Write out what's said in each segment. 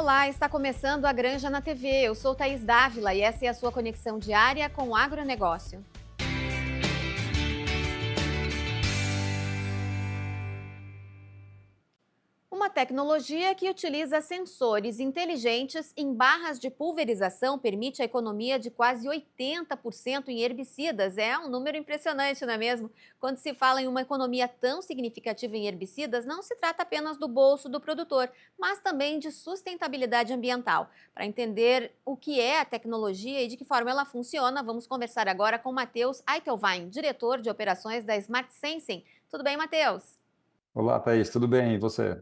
Olá, está começando a Granja na TV. Eu sou Thaís Dávila e essa é a sua conexão diária com o agronegócio. Uma tecnologia que utiliza sensores inteligentes em barras de pulverização permite a economia de quase 80% em herbicidas. É um número impressionante, não é mesmo? Quando se fala em uma economia tão significativa em herbicidas, não se trata apenas do bolso do produtor, mas também de sustentabilidade ambiental. Para entender o que é a tecnologia e de que forma ela funciona, vamos conversar agora com Matheus Eichelwein, diretor de operações da Smart Sensing. Tudo bem, Matheus? Olá, Thaís, tudo bem? E você?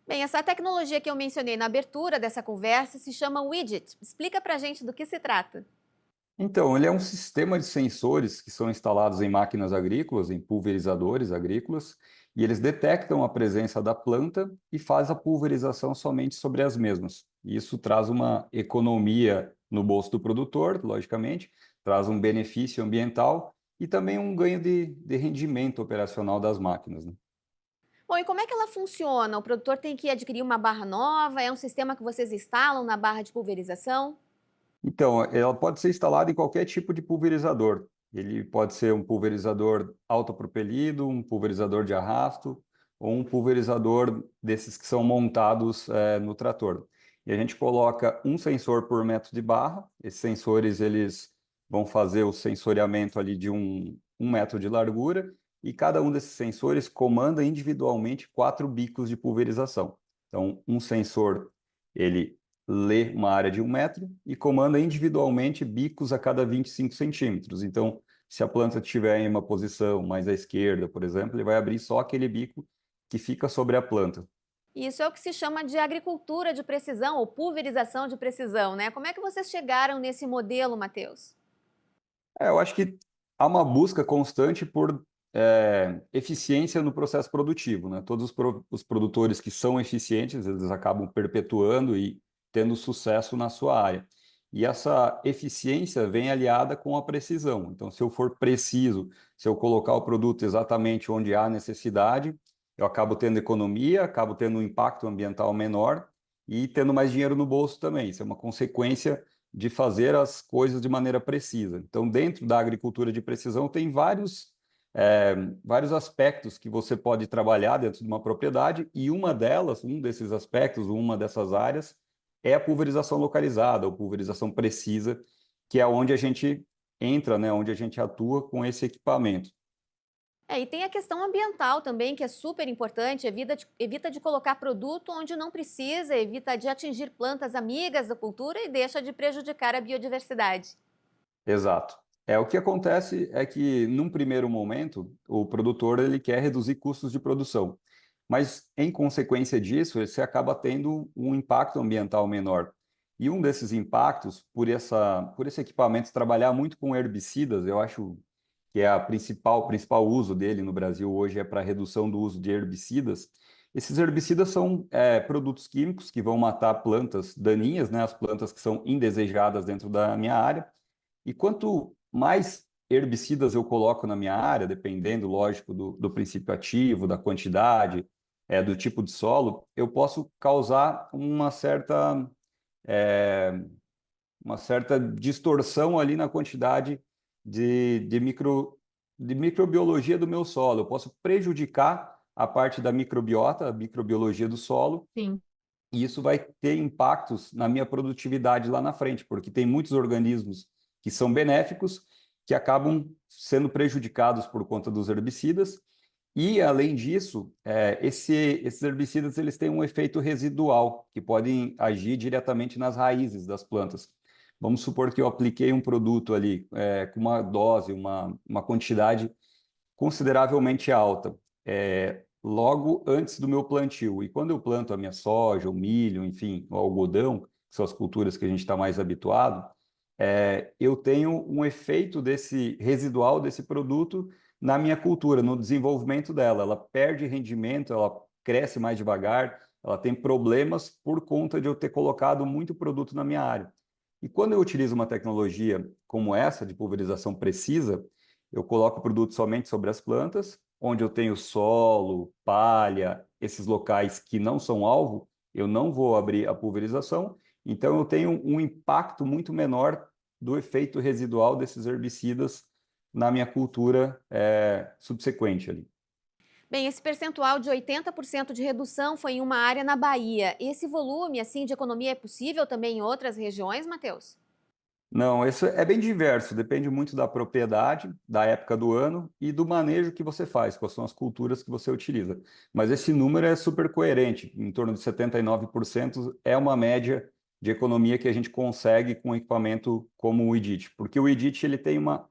Bem, essa tecnologia que eu mencionei na abertura dessa conversa se chama Widget. Explica pra gente do que se trata. Então, ele é um sistema de sensores que são instalados em máquinas agrícolas, em pulverizadores agrícolas, e eles detectam a presença da planta e faz a pulverização somente sobre as mesmas. E isso traz uma economia no bolso do produtor, logicamente, traz um benefício ambiental e também um ganho de rendimento operacional das máquinas, né? Bom, e como é que ela funciona? O produtor tem que adquirir uma barra nova? É um sistema que vocês instalam na barra de pulverização? Então, ela pode ser instalada em qualquer tipo de pulverizador. Ele pode ser um pulverizador autopropelido, um pulverizador de arrasto ou um pulverizador desses que são montados no trator. E a gente coloca um sensor por metro de barra. Esses sensores eles vão fazer o sensoriamento ali de um metro de largura e cada um desses sensores comanda individualmente 4 bicos de pulverização. Então, um sensor ele lê uma área de 1 metro e comanda individualmente bicos a cada 25 centímetros. Então, se a planta estiver em uma posição mais à esquerda, por exemplo, ele vai abrir só aquele bico que fica sobre a planta. Isso é o que se chama de agricultura de precisão ou pulverização de precisão, né? Como é que vocês chegaram nesse modelo, Matheus? Eu acho que há uma busca constante por eficiência no processo produtivo, né? Todos os produtores que são eficientes, eles acabam perpetuando e tendo sucesso na sua área. E essa eficiência vem aliada com a precisão. Então, se eu for preciso, se eu colocar o produto exatamente onde há necessidade, eu acabo tendo economia, acabo tendo um impacto ambiental menor e tendo mais dinheiro no bolso também. Isso é uma consequência de fazer as coisas de maneira precisa. Então, dentro da agricultura de precisão, tem vários aspectos que você pode trabalhar dentro de uma propriedade, e um desses aspectos, uma dessas áreas, é a pulverização localizada, ou pulverização precisa, que é onde a gente entra, né, onde a gente atua com esse equipamento. E tem a questão ambiental também, que é super importante. Evita de colocar produto onde não precisa, evita de atingir plantas amigas da cultura e deixa de prejudicar a biodiversidade. Exato. O que acontece é que, num primeiro momento, o produtor ele quer reduzir custos de produção, mas, em consequência disso, você acaba tendo um impacto ambiental menor. E um desses impactos, por esse equipamento trabalhar muito com herbicidas, eu acho que é o principal uso dele no Brasil hoje é para redução do uso de herbicidas. Esses herbicidas são produtos químicos que vão matar plantas daninhas, né, as plantas que são indesejadas dentro da minha área, e quanto mais herbicidas eu coloco na minha área, dependendo, lógico, do princípio ativo, da quantidade, do tipo de solo, eu posso causar é, uma certa distorção ali na quantidade de microbiologia do meu solo. Eu posso prejudicar a parte da microbiota, a microbiologia do solo, Sim. e isso vai ter impactos na minha produtividade lá na frente, porque tem muitos organismos que são benéficos que acabam sendo prejudicados por conta dos herbicidas. E, além disso, esses herbicidas eles têm um efeito residual, que podem agir diretamente nas raízes das plantas. Vamos supor que eu apliquei um produto ali com uma dose, uma quantidade consideravelmente alta, logo antes do meu plantio. E quando eu planto a minha soja, o milho, enfim, o algodão, que são as culturas que a gente está mais habituado, eu tenho um efeito desse residual desse produto na minha cultura, no desenvolvimento dela. Ela perde rendimento, ela cresce mais devagar, ela tem problemas por conta de eu ter colocado muito produto na minha área. E quando eu utilizo uma tecnologia como essa, de pulverização precisa, eu coloco o produto somente sobre as plantas, onde eu tenho solo, palha, esses locais que não são alvo, eu não vou abrir a pulverização, então eu tenho um impacto muito menor do efeito residual desses herbicidas na minha cultura subsequente ali. Bem, esse percentual de 80% de redução foi em uma área na Bahia. Esse volume, assim, de economia é possível também em outras regiões, Matheus? Não, isso é bem diverso, depende muito da propriedade, da época do ano e do manejo que você faz, quais são as culturas que você utiliza. Mas esse número é super coerente, em torno de 79% é uma média de economia que a gente consegue com um equipamento como o IDIT, porque o IDIT ele tem uma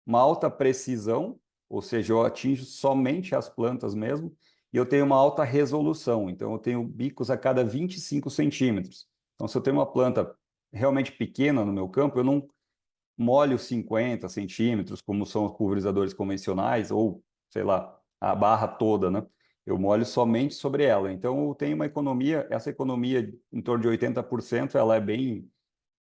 alta precisão, ou seja, eu atinjo somente as plantas mesmo, e eu tenho uma alta resolução, então eu tenho bicos a cada 25 centímetros. Então, se eu tenho uma planta realmente pequena no meu campo, eu não molho 50 centímetros, como são os pulverizadores convencionais, ou, sei lá, a barra toda, né? Eu molho somente sobre ela. Então, eu tenho uma economia, essa economia em torno de 80%,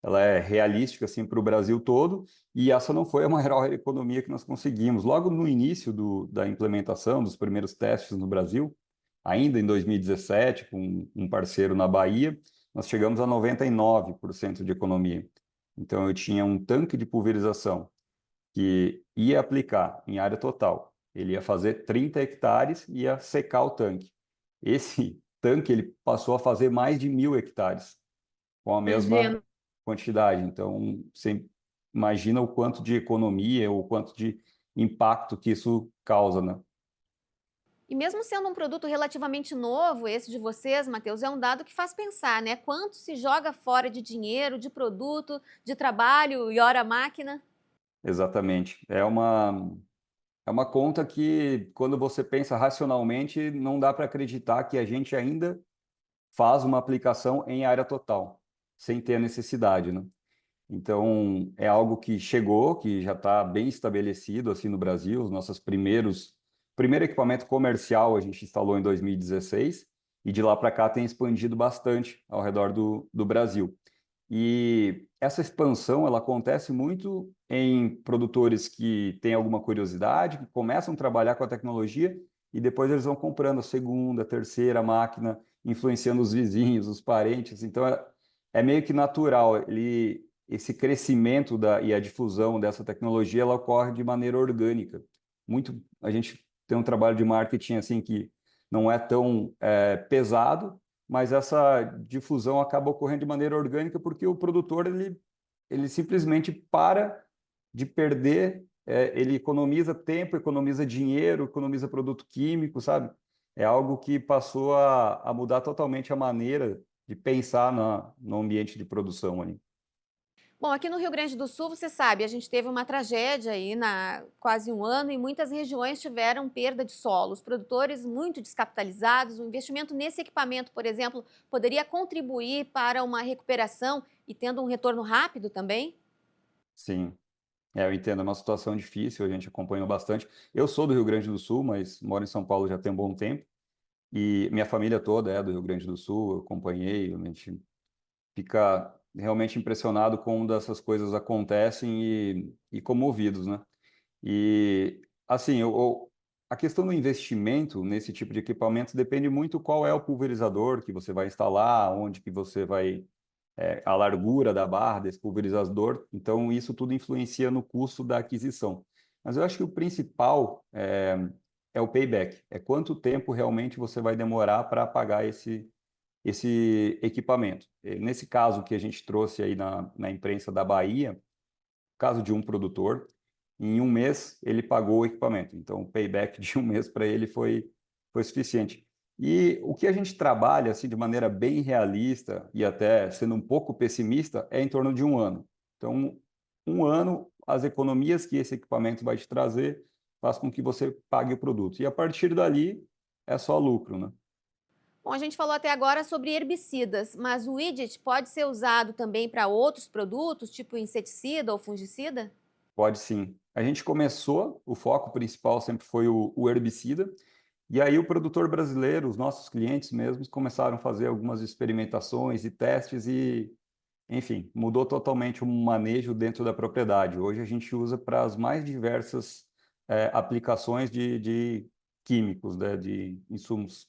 ela é realística assim para o Brasil todo, e essa não foi a maior economia que nós conseguimos. Logo no início da implementação dos primeiros testes no Brasil, ainda em 2017, com um parceiro na Bahia, nós chegamos a 99% de economia. Então, eu tinha um tanque de pulverização que ia aplicar em área total. Ele ia fazer 30 hectares e ia secar o tanque. Esse tanque ele passou a fazer mais de 1.000 hectares com a mesma Imagino. quantidade. Então, você imagina o quanto de economia, o quanto de impacto que isso causa, né? E mesmo sendo um produto relativamente novo, esse de vocês, Matheus, é um dado que faz pensar, né? Quanto se joga fora de dinheiro, de produto, de trabalho e hora máquina? Exatamente. É uma conta que, quando você pensa racionalmente, não dá para acreditar que a gente ainda faz uma aplicação em área total, sem ter a necessidade, né? Então, é algo que chegou, que já está bem estabelecido assim no Brasil. Os nossos primeiro equipamento comercial a gente instalou em 2016 e de lá para cá tem expandido bastante ao redor do Brasil. E essa expansão ela acontece muito em produtores que têm alguma curiosidade, que começam a trabalhar com a tecnologia e depois eles vão comprando a segunda, a terceira máquina, influenciando os vizinhos, os parentes. Então é meio que natural. Esse crescimento e a difusão dessa tecnologia ela ocorre de maneira orgânica. A gente tem um trabalho de marketing assim que não é tão pesado, mas essa difusão acaba ocorrendo de maneira orgânica porque o produtor ele simplesmente para de perder, ele economiza tempo, economiza dinheiro, economiza produto químico, sabe? É algo que passou a mudar totalmente a maneira de pensar no ambiente de produção ali. Bom, aqui no Rio Grande do Sul, você sabe, a gente teve uma tragédia aí na quase um ano e muitas regiões tiveram perda de solo. Os produtores muito descapitalizados, o investimento nesse equipamento, por exemplo, poderia contribuir para uma recuperação e tendo um retorno rápido também? Sim, eu entendo, é uma situação difícil, a gente acompanhou bastante. Eu sou do Rio Grande do Sul, mas moro em São Paulo já tem um bom tempo. E minha família toda é do Rio Grande do Sul, eu acompanhei, a gente fica realmente impressionado como dessas coisas acontecem e comovidos, né? E, assim, a questão do investimento nesse tipo de equipamento depende muito qual é o pulverizador que você vai instalar, onde que você vai, a largura da barra desse pulverizador. Então, isso tudo influencia no custo da aquisição. Mas eu acho que o principal é o payback, é quanto tempo realmente você vai demorar para pagar esse equipamento. Nesse caso que a gente trouxe aí na imprensa da Bahia, caso de um produtor, em um mês ele pagou o equipamento. Então, o payback de um mês para ele foi suficiente. E o que a gente trabalha assim de maneira bem realista e até sendo um pouco pessimista é em torno de um ano. Então, um ano, as economias que esse equipamento vai te trazer faz com que você pague o produto. E a partir dali é só lucro, né? Bom, a gente falou até agora sobre herbicidas, mas o widget pode ser usado também para outros produtos, tipo inseticida ou fungicida? Pode sim. A gente começou, o foco principal sempre foi o herbicida, e aí o produtor brasileiro, os nossos clientes mesmos, começaram a fazer algumas experimentações e testes e, enfim, mudou totalmente o manejo dentro da propriedade. Hoje a gente usa para as mais diversas aplicações de químicos, né, de insumos.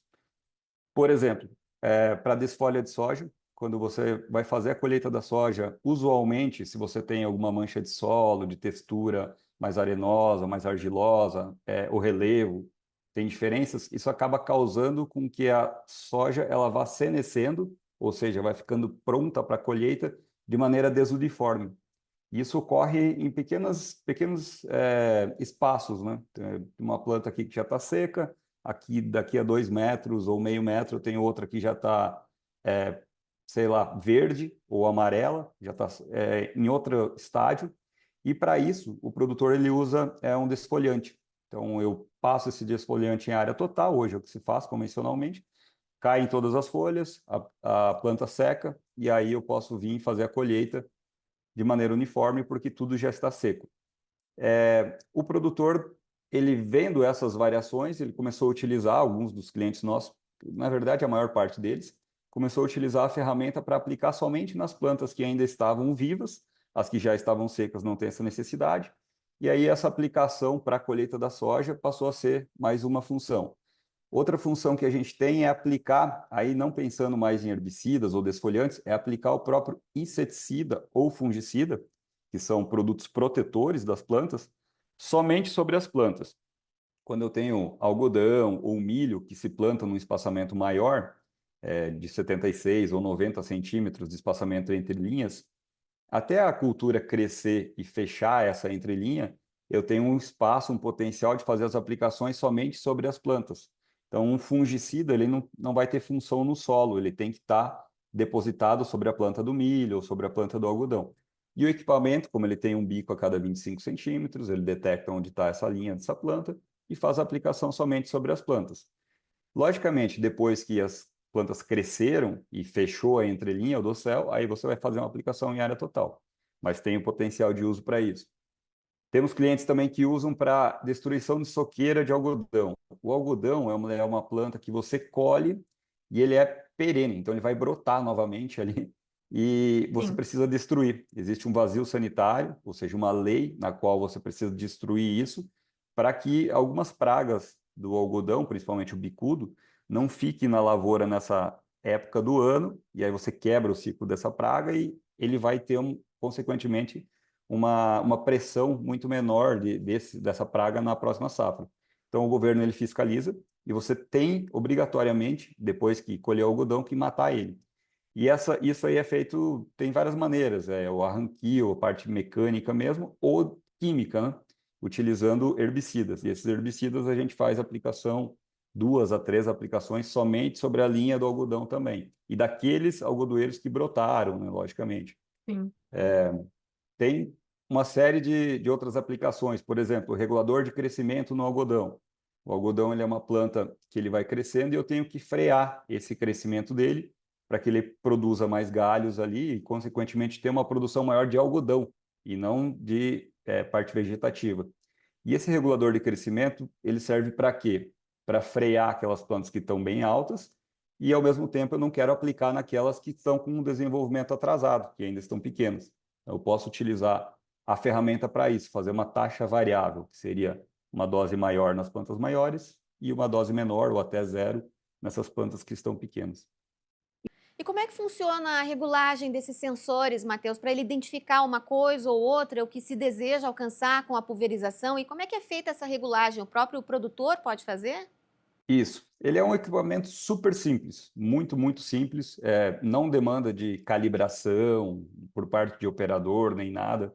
Por exemplo, para desfolha de soja. Quando você vai fazer a colheita da soja, usualmente, se você tem alguma mancha de solo, de textura mais arenosa, mais argilosa, o relevo, tem diferenças, isso acaba causando com que a soja ela vá senescendo, ou seja, vai ficando pronta para a colheita de maneira desuniforme. Isso ocorre em pequenos espaços, né? Tem uma planta aqui que já está seca, aqui daqui a 2 metros ou meio metro tem outra que já está, sei lá, verde ou amarela, já está em outro estágio. E para isso, o produtor ele usa um desfoliante. Então, eu passo esse desfoliante em área total, hoje é o que se faz convencionalmente, cai em todas as folhas, a planta seca, e aí eu posso vir fazer a colheita de maneira uniforme, porque tudo já está seco. O produtor, ele vendo essas variações, ele começou a utilizar, alguns dos clientes nossos, na verdade a maior parte deles, começou a utilizar a ferramenta para aplicar somente nas plantas que ainda estavam vivas, as que já estavam secas não têm essa necessidade, e aí essa aplicação para a colheita da soja passou a ser mais uma função. Outra função que a gente tem é aplicar, aí não pensando mais em herbicidas ou desfoliantes, é aplicar o próprio inseticida ou fungicida, que são produtos protetores das plantas, somente sobre as plantas. Quando eu tenho algodão ou milho que se planta num espaçamento maior, de 76 ou 90 centímetros de espaçamento entre linhas, até a cultura crescer e fechar essa entrelinha, eu tenho um espaço, um potencial de fazer as aplicações somente sobre as plantas. Então, um fungicida ele não vai ter função no solo, ele tem que estar depositado sobre a planta do milho ou sobre a planta do algodão. E o equipamento, como ele tem um bico a cada 25 centímetros, ele detecta onde está essa linha dessa planta e faz a aplicação somente sobre as plantas. Logicamente, depois que as plantas cresceram e fechou a entrelinha, o dossel, aí você vai fazer uma aplicação em área total. Mas tem o potencial de uso para isso. Temos clientes também que usam para destruição de soqueira de algodão. O algodão é uma planta que você colhe e ele é perene, então ele vai brotar novamente ali e você Sim. precisa destruir. Existe um vazio sanitário, ou seja, uma lei na qual você precisa destruir isso para que algumas pragas do algodão, principalmente o bicudo, não fiquem na lavoura nessa época do ano, e aí você quebra o ciclo dessa praga e ele vai ter, consequentemente, uma pressão muito menor dessa praga na próxima safra. Então, o governo ele fiscaliza e você tem, obrigatoriamente, depois que colher o algodão, que matar ele. E isso aí é feito, tem várias maneiras, o arranquio, a parte mecânica mesmo, ou química, né? Utilizando herbicidas. E esses herbicidas a gente faz aplicação, 2 a 3 aplicações somente sobre a linha do algodão também. E daqueles algodoeiros que brotaram, né, logicamente. Sim. Tem uma série de outras aplicações, por exemplo, regulador de crescimento no algodão. O algodão ele é uma planta que ele vai crescendo e eu tenho que frear esse crescimento dele para que ele produza mais galhos ali e, consequentemente, ter uma produção maior de algodão e não de parte vegetativa. E esse regulador de crescimento, ele serve para quê? Para frear aquelas plantas que estão bem altas e, ao mesmo tempo, eu não quero aplicar naquelas que estão com um desenvolvimento atrasado, que ainda estão pequenas. Eu posso utilizar a ferramenta para isso, fazer uma taxa variável, que seria uma dose maior nas plantas maiores e uma dose menor ou até zero nessas plantas que estão pequenas. E como é que funciona a regulagem desses sensores, Matheus, para ele identificar uma coisa ou outra, o que se deseja alcançar com a pulverização? E como é que é feita essa regulagem? O próprio produtor pode fazer? Isso. Ele é um equipamento super simples, muito, muito simples. Não demanda de calibração por parte de operador nem nada.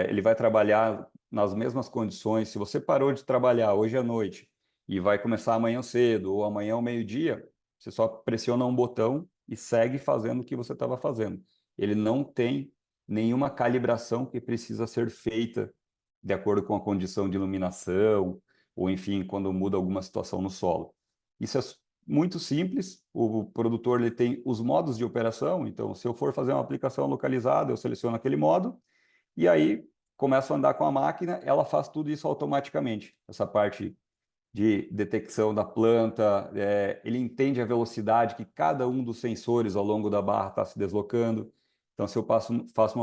Ele vai trabalhar nas mesmas condições. Se você parou de trabalhar hoje à noite e vai começar amanhã cedo ou amanhã ao meio-dia, você só pressiona um botão e segue fazendo o que você estava fazendo. Ele não tem nenhuma calibração que precisa ser feita de acordo com a condição de iluminação ou, enfim, quando muda alguma situação no solo. Isso é muito simples. O produtor ele tem os modos de operação. Então, se eu for fazer uma aplicação localizada, eu seleciono aquele modo e aí começo a andar com a máquina, ela faz tudo isso automaticamente. Essa parte de detecção da planta, ele entende a velocidade que cada um dos sensores ao longo da barra está se deslocando. Então, se eu faço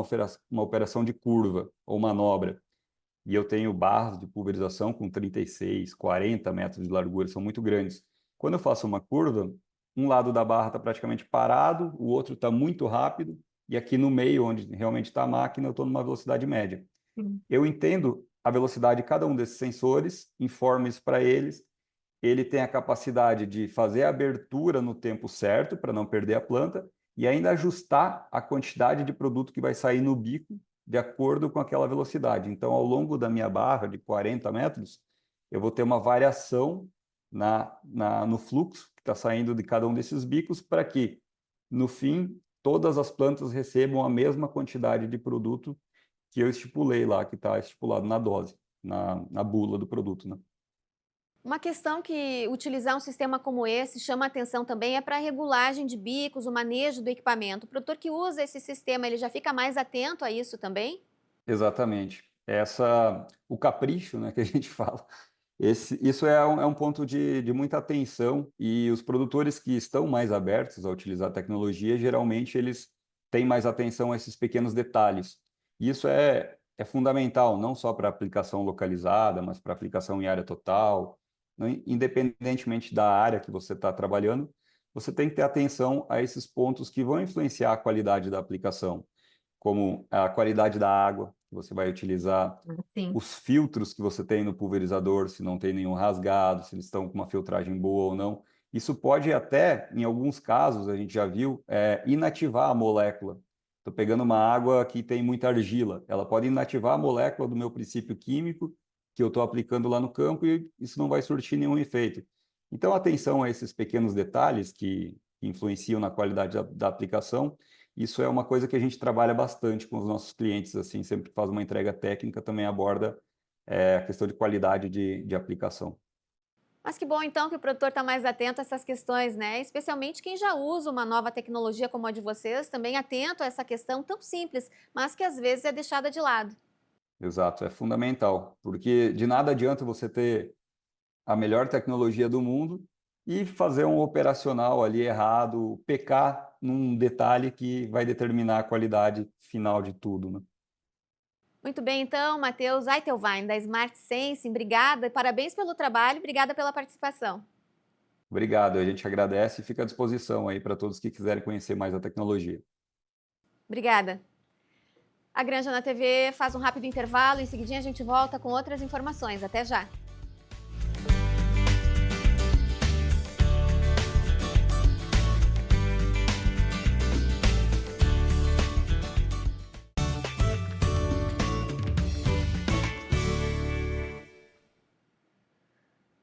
uma operação de curva ou manobra, e eu tenho barras de pulverização com 36, 40 metros de largura, são muito grandes. Quando eu faço uma curva, um lado da barra está praticamente parado, o outro está muito rápido, e aqui no meio, onde realmente está a máquina, eu estou numa velocidade média. Eu entendo a velocidade de cada um desses sensores, informo isso para eles, ele tem a capacidade de fazer a abertura no tempo certo, para não perder a planta, e ainda ajustar a quantidade de produto que vai sair no bico, de acordo com aquela velocidade. Então, ao longo da minha barra de 40 metros, eu vou ter uma variação no fluxo que está saindo de cada um desses bicos, para que, no fim, todas as plantas recebam a mesma quantidade de produto que eu estipulei lá, que está estipulado na dose, na bula do produto, né? Uma questão que utilizar um sistema como esse chama atenção também é para a regulagem de bicos, o manejo do equipamento. O produtor que usa esse sistema, ele já fica mais atento a isso também? Exatamente. O capricho, né, que a gente fala, isso é um ponto de muita atenção, e os produtores que estão mais abertos a utilizar a tecnologia, geralmente eles têm mais atenção a esses pequenos detalhes. E isso é fundamental, não só para aplicação localizada, mas para aplicação em área total. Independentemente da área que você está trabalhando, você tem que ter atenção a esses pontos que vão influenciar a qualidade da aplicação, como a qualidade da água que você vai utilizar, Sim. os filtros que você tem no pulverizador, se não tem nenhum rasgado, se eles estão com uma filtragem boa ou não. Isso pode até, em alguns casos, a gente já viu, inativar a molécula. Estou pegando uma água que tem muita argila, ela pode inativar a molécula do meu princípio químico que eu estou aplicando lá no campo, e isso não vai surtir nenhum efeito. Então, atenção a esses pequenos detalhes que influenciam na qualidade da aplicação. Isso é uma coisa que a gente trabalha bastante com os nossos clientes, assim, sempre que faz uma entrega técnica, também aborda a questão de qualidade de aplicação. Mas que bom então que o produtor está mais atento a essas questões, né? Especialmente quem já usa uma nova tecnologia como a de vocês, também atento a essa questão tão simples, mas que às vezes é deixada de lado. Exato, é fundamental, porque de nada adianta você ter a melhor tecnologia do mundo e fazer um operacional ali errado, pecar num detalhe que vai determinar a qualidade final de tudo, né? Muito bem, então, Matheus Eitelwein, da Smart Sensing, obrigada e parabéns pelo trabalho, obrigada pela participação. Obrigado, a gente agradece e fica à disposição aí para todos que quiserem conhecer mais a tecnologia. Obrigada. A Granja na TV faz um rápido intervalo, em seguidinha a gente volta com outras informações. Até já!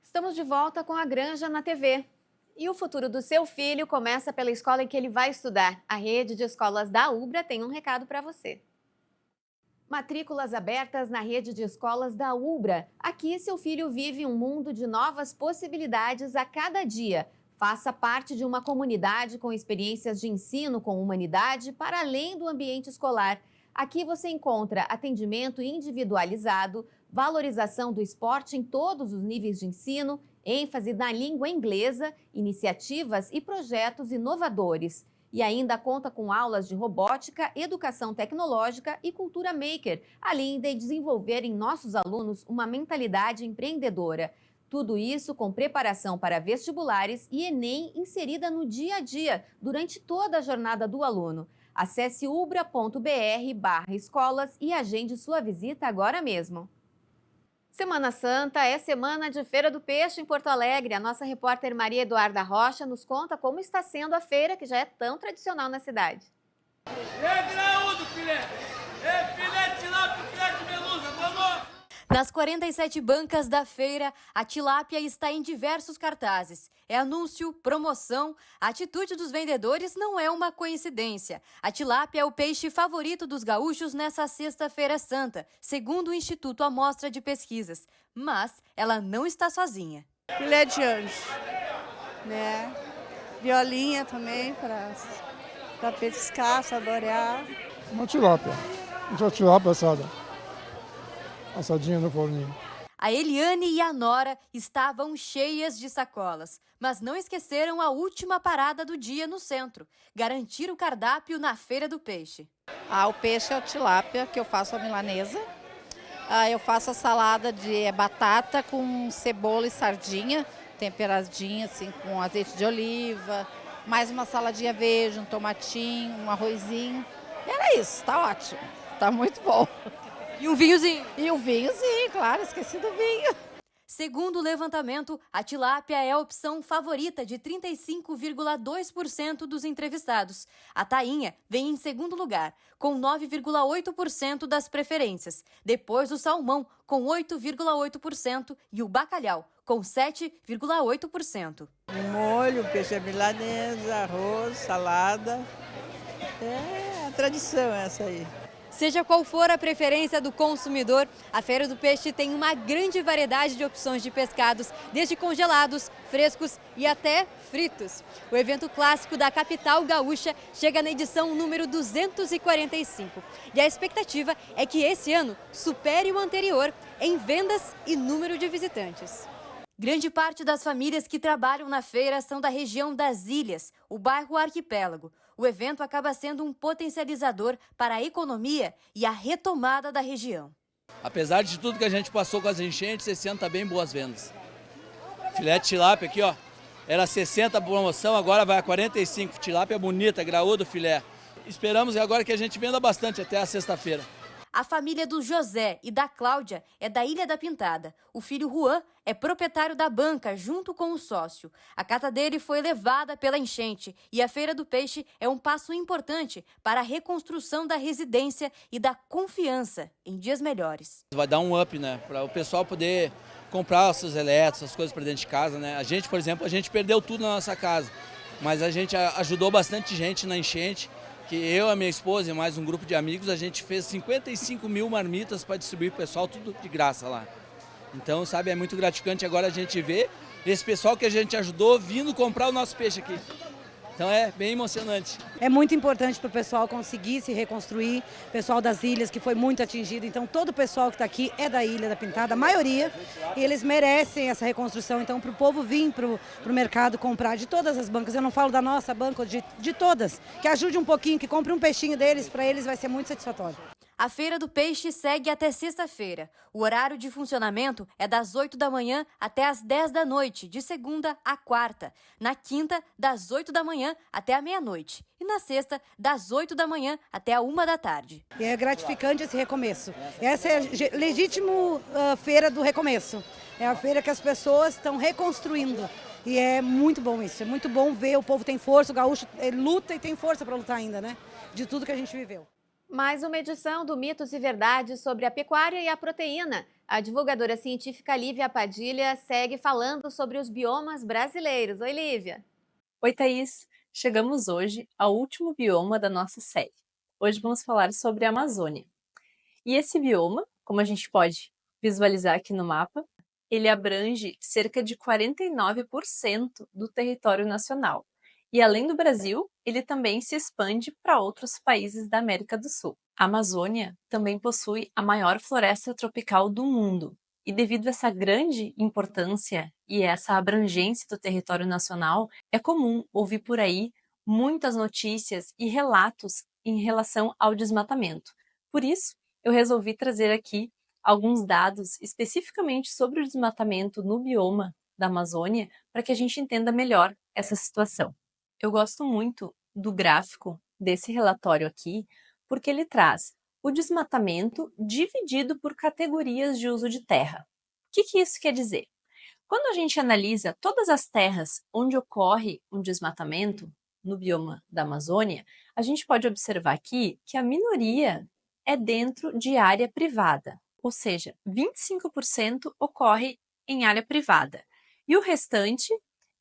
Estamos de volta com a Granja na TV. E o futuro do seu filho começa pela escola em que ele vai estudar. A rede de escolas da UBRA tem um recado para você. Matrículas abertas na rede de escolas da UBRA. Aqui, seu filho vive um mundo de novas possibilidades a cada dia. Faça parte de uma comunidade com experiências de ensino com humanidade para além do ambiente escolar. Aqui você encontra atendimento individualizado, valorização do esporte em todos os níveis de ensino, ênfase na língua inglesa, iniciativas e projetos inovadores. E ainda conta com aulas de robótica, educação tecnológica e cultura maker, além de desenvolver em nossos alunos uma mentalidade empreendedora. Tudo isso com preparação para vestibulares e Enem inserida no dia a dia, durante toda a jornada do aluno. Acesse ubra.br/escolas e agende sua visita agora mesmo. Semana Santa é semana de Feira do Peixe em Porto Alegre. A nossa repórter Maria Eduarda Rocha nos conta como está sendo a feira, que já é tão tradicional na cidade. É graúdo, filé! É filé de tilápia, filé de melusa, vamos! Nas 47 bancas da feira, a tilápia está em diversos cartazes. É anúncio, promoção. A atitude dos vendedores não é uma coincidência. A tilápia é o peixe favorito dos gaúchos nessa Sexta-feira Santa, segundo o Instituto Amostra de Pesquisas. Mas ela não está sozinha. Filé de anjo, né? Violinha também para pescar, saborear. Uma tilápia assada. Assadinha no forninho. A Eliane e a Nora estavam cheias de sacolas, mas não esqueceram a última parada do dia no centro, garantir o cardápio na Feira do Peixe. O peixe é o tilápia, que eu faço a milanesa. Eu faço a salada de batata com cebola e sardinha, temperadinha assim com azeite de oliva, mais uma saladinha verde, um tomatinho, um arrozinho. Era isso, tá ótimo, tá muito bom. E um vinhozinho. E o vinhozinho, claro, esqueci do vinho. Segundo o levantamento, a tilápia é a opção favorita de 35,2% dos entrevistados. A tainha vem em segundo lugar, com 9,8% das preferências. Depois o salmão, com 8,8% e o bacalhau, com 7,8%. Molho, peixe à milanesa, arroz, salada. É a tradição essa aí. Seja qual for a preferência do consumidor, a Feira do Peixe tem uma grande variedade de opções de pescados, desde congelados, frescos e até fritos. O evento clássico da capital gaúcha chega na edição número 245. E a expectativa é que esse ano supere o anterior em vendas e número de visitantes. Grande parte das famílias que trabalham na feira são da região das Ilhas, o bairro Arquipélago. O evento acaba sendo um potencializador para a economia e a retomada da região. Apesar de tudo que a gente passou com as enchentes, esse ano tá bem boas vendas. Filé de tilápia aqui, ó, era 60 promoção, agora vai a 45. Tilápia bonita, graúdo filé. Esperamos agora que a gente venda bastante até a sexta-feira. A família do José e da Cláudia é da Ilha da Pintada. O filho Juan é proprietário da banca junto com o sócio. A casa dele foi levada pela enchente e a Feira do Peixe é um passo importante para a reconstrução da residência e da confiança em dias melhores. Vai dar um up, né, para o pessoal poder comprar os seus elétricos, as coisas para dentro de casa, né. A gente, por exemplo, a gente perdeu tudo na nossa casa, mas a gente ajudou bastante gente na enchente. Que eu, a minha esposa e mais um grupo de amigos, a gente fez 55 mil marmitas para distribuir para o pessoal, tudo de graça lá. Então, sabe, é muito gratificante agora a gente ver esse pessoal que a gente ajudou vindo comprar o nosso peixe aqui. Então é bem emocionante. É muito importante para o pessoal conseguir se reconstruir, o pessoal das ilhas que foi muito atingido, então todo o pessoal que está aqui é da Ilha da Pintada, a maioria, e eles merecem essa reconstrução, então para o povo vir para o mercado comprar de todas as bancas, eu não falo da nossa banca, de todas, que ajude um pouquinho, que compre um peixinho deles, para eles vai ser muito satisfatório. A Feira do Peixe segue até sexta-feira. O horário de funcionamento é das 8 da manhã até as 10 da noite, de segunda a quarta. Na quinta, das 8 da manhã até a meia-noite. E na sexta, das 8 da manhã até a 1 da tarde. E é gratificante esse recomeço. Essa é a legítima feira do recomeço. É a feira que as pessoas estão reconstruindo. E é muito bom isso. É muito bom ver o povo tem força, o gaúcho luta e tem força para lutar ainda, né? De tudo que a gente viveu. Mais uma edição do Mitos e Verdades sobre a pecuária e a proteína. A divulgadora científica Lívia Padilha segue falando sobre os biomas brasileiros. Oi, Lívia. Oi, Thaís. Chegamos hoje ao último bioma da nossa série. Hoje vamos falar sobre a Amazônia. E esse bioma, como a gente pode visualizar aqui no mapa, ele abrange cerca de 49% do território nacional. E além do Brasil, ele também se expande para outros países da América do Sul. A Amazônia também possui a maior floresta tropical do mundo. E devido a essa grande importância e essa abrangência do território nacional, é comum ouvir por aí muitas notícias e relatos em relação ao desmatamento. Por isso, eu resolvi trazer aqui alguns dados especificamente sobre o desmatamento no bioma da Amazônia para que a gente entenda melhor essa situação. Eu gosto muito do gráfico desse relatório aqui, porque ele traz o desmatamento dividido por categorias de uso de terra. O que isso quer dizer? Quando a gente analisa todas as terras onde ocorre um desmatamento no bioma da Amazônia, a gente pode observar aqui que a minoria é dentro de área privada, ou seja, 25% ocorre em área privada, e o restante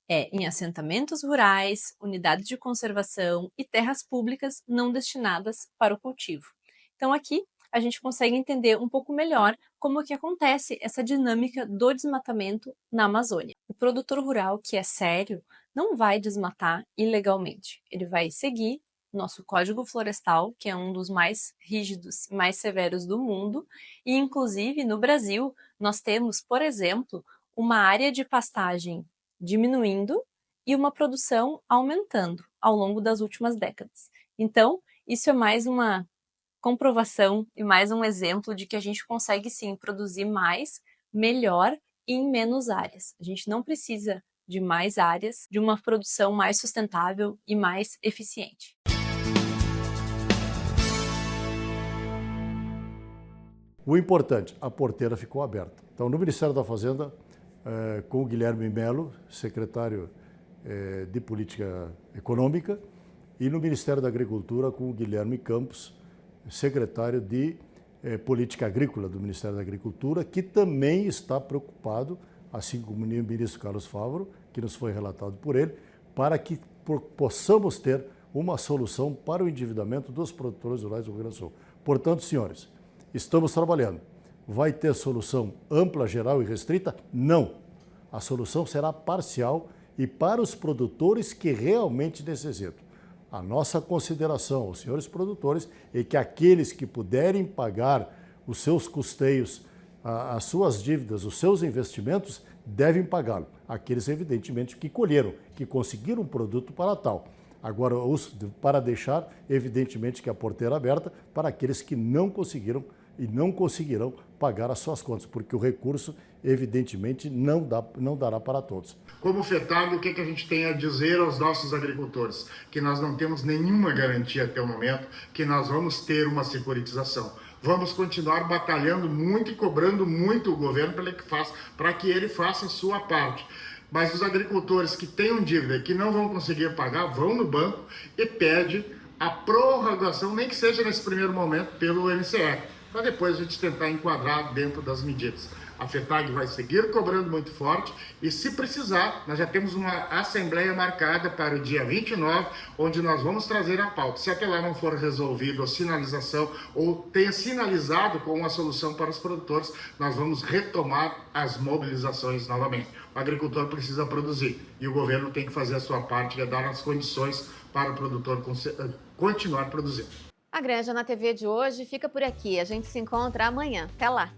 é em assentamentos rurais, unidades de conservação e terras públicas não destinadas para o cultivo. Então aqui a gente consegue entender um pouco melhor como que acontece essa dinâmica do desmatamento na Amazônia. O produtor rural que é sério não vai desmatar ilegalmente. Ele vai seguir nosso Código Florestal, que é um dos mais rígidos e mais severos do mundo, e inclusive no Brasil nós temos, por exemplo, uma área de pastagem diminuindo e uma produção aumentando ao longo das últimas décadas. Então, isso é mais uma comprovação e mais um exemplo de que a gente consegue sim produzir mais, melhor e em menos áreas. A gente não precisa de mais áreas, de uma produção mais sustentável e mais eficiente. O importante, a porteira ficou aberta. Então, no Ministério da Fazenda, com o Guilherme Melo, secretário de Política Econômica, e no Ministério da Agricultura, com o Guilherme Campos, secretário de Política Agrícola do Ministério da Agricultura, que também está preocupado, assim como o ministro Carlos Favaro, que nos foi relatado por ele, para que possamos ter uma solução para o endividamento dos produtores rurais do Rio Grande do Sul. Portanto, senhores, estamos trabalhando. Vai ter solução ampla, geral e restrita? Não. A solução será parcial e para os produtores que realmente necessitam. A nossa consideração aos senhores produtores é que aqueles que puderem pagar os seus custeios, as suas dívidas, os seus investimentos, devem pagá-lo. Aqueles, evidentemente, que colheram, que conseguiram um produto para tal. Agora, para deixar, evidentemente, que a porteira aberta para aqueles que não conseguiram e não conseguirão pagar as suas contas, porque o recurso, evidentemente, não dará para todos. Como FETAG, o que a gente tem a dizer aos nossos agricultores? Que nós não temos nenhuma garantia até o momento que nós vamos ter uma securitização. Vamos continuar batalhando muito e cobrando muito o governo para que ele faça a sua parte. Mas os agricultores que tenham dívida e que não vão conseguir pagar, vão no banco e pedem a prorrogação, nem que seja nesse primeiro momento, pelo MCR, para depois a gente tentar enquadrar dentro das medidas. A FETAG vai seguir cobrando muito forte e, se precisar, nós já temos uma assembleia marcada para o dia 29, onde nós vamos trazer a pauta. Se até lá não for resolvido a sinalização ou tenha sinalizado com uma solução para os produtores, nós vamos retomar as mobilizações novamente. O agricultor precisa produzir e o governo tem que fazer a sua parte, que é dar as condições para o produtor continuar produzindo. A Granja na TV de hoje fica por aqui. A gente se encontra amanhã. Até lá!